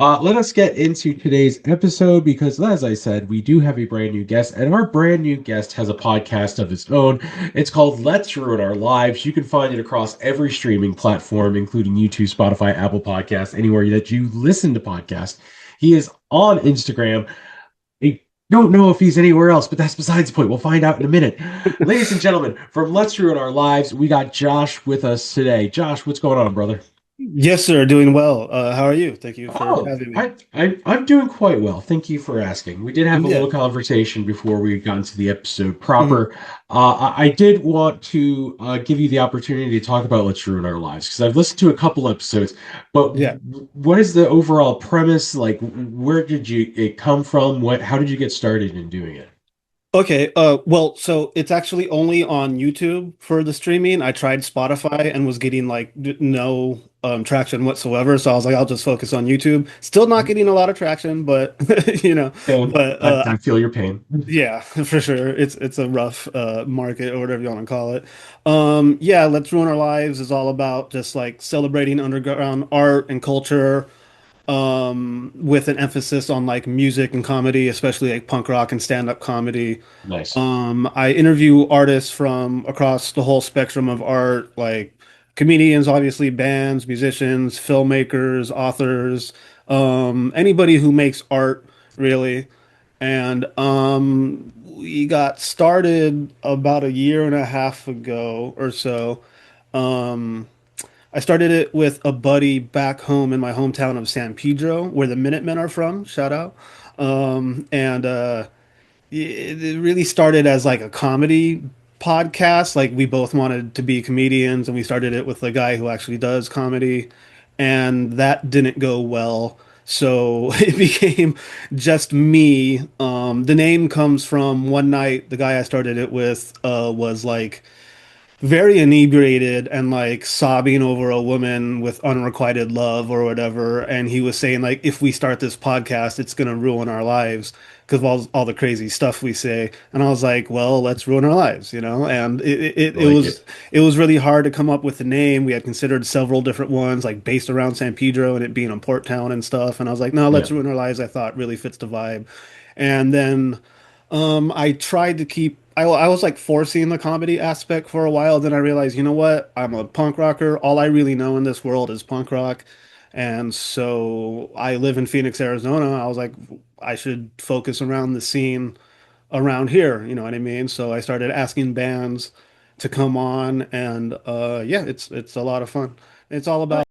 Let us get into today's episode because, as I said, we do have a brand new guest, and our brand new guest has a podcast of its own. It's called Let's Ruin Our Lives. You can find it across every streaming platform, including YouTube, Spotify, Apple Podcasts, anywhere that you listen to podcasts. He is on Instagram. I don't know if he's anywhere else, but that's besides the point. We'll find out in a minute. Ladies and gentlemen, from Let's Ruin Our Lives, we got Josh with us today. Josh, what's going on, brother? Yes, sir. Doing well. How are you? Thank you for Oh, having me. I'm doing quite well. Thank you for asking. We did have a Yeah. little conversation before we got into the episode Mhm. proper. I did want to give you the opportunity to talk about Let's Ruin Our Lives because I've listened to a couple episodes, but Yeah. what is the overall premise? Like, where did it come from? How did you get started in doing it? Okay. Well, so it's actually only on YouTube for the streaming. I tried Spotify and was getting like no traction whatsoever. So I was like, I'll just focus on YouTube. Still not getting a lot of traction, but you know, And but I feel your pain. yeah, for sure. It's a rough market or whatever you want to call it. Yeah, Let's Ruin Our Lives is all about just like celebrating underground art and culture with an emphasis on like music and comedy, especially like punk rock and stand-up comedy. Nice. I interview artists from across the whole spectrum of art, like comedians, obviously, bands, musicians, filmmakers, authors, anybody who makes art, really. And we got started about a year and a half ago or so. Um, I started it with a buddy back home in my hometown of San Pedro, where the Minutemen are from. Shout out. And it really started as like a comedy podcast. Like we both wanted to be comedians, and we started it with a guy who actually does comedy, and that didn't go well. So it became just me. The name comes from one night the guy I started it with was like very inebriated and like sobbing over a woman with unrequited love or whatever. And he was saying like, if we start this podcast, it's gonna ruin our lives because of all the crazy stuff we say. And I was like, well, let's ruin our lives, you know? And I like it. it was really hard to come up with the name. We had considered several different ones, like based around San Pedro and it being a port town and stuff. And I was like, no, Yeah. let's ruin our lives. I thought really fits the vibe. And then I tried to keep. I was like forcing the comedy aspect for a while. Then I realized, you know what? I'm a punk rocker. All I really know in this world is punk rock. And so I live in Phoenix, Arizona. I was like, I should focus around the scene around here. You know what I mean? So I started asking bands to come on, and yeah, it's a lot of fun. It's all about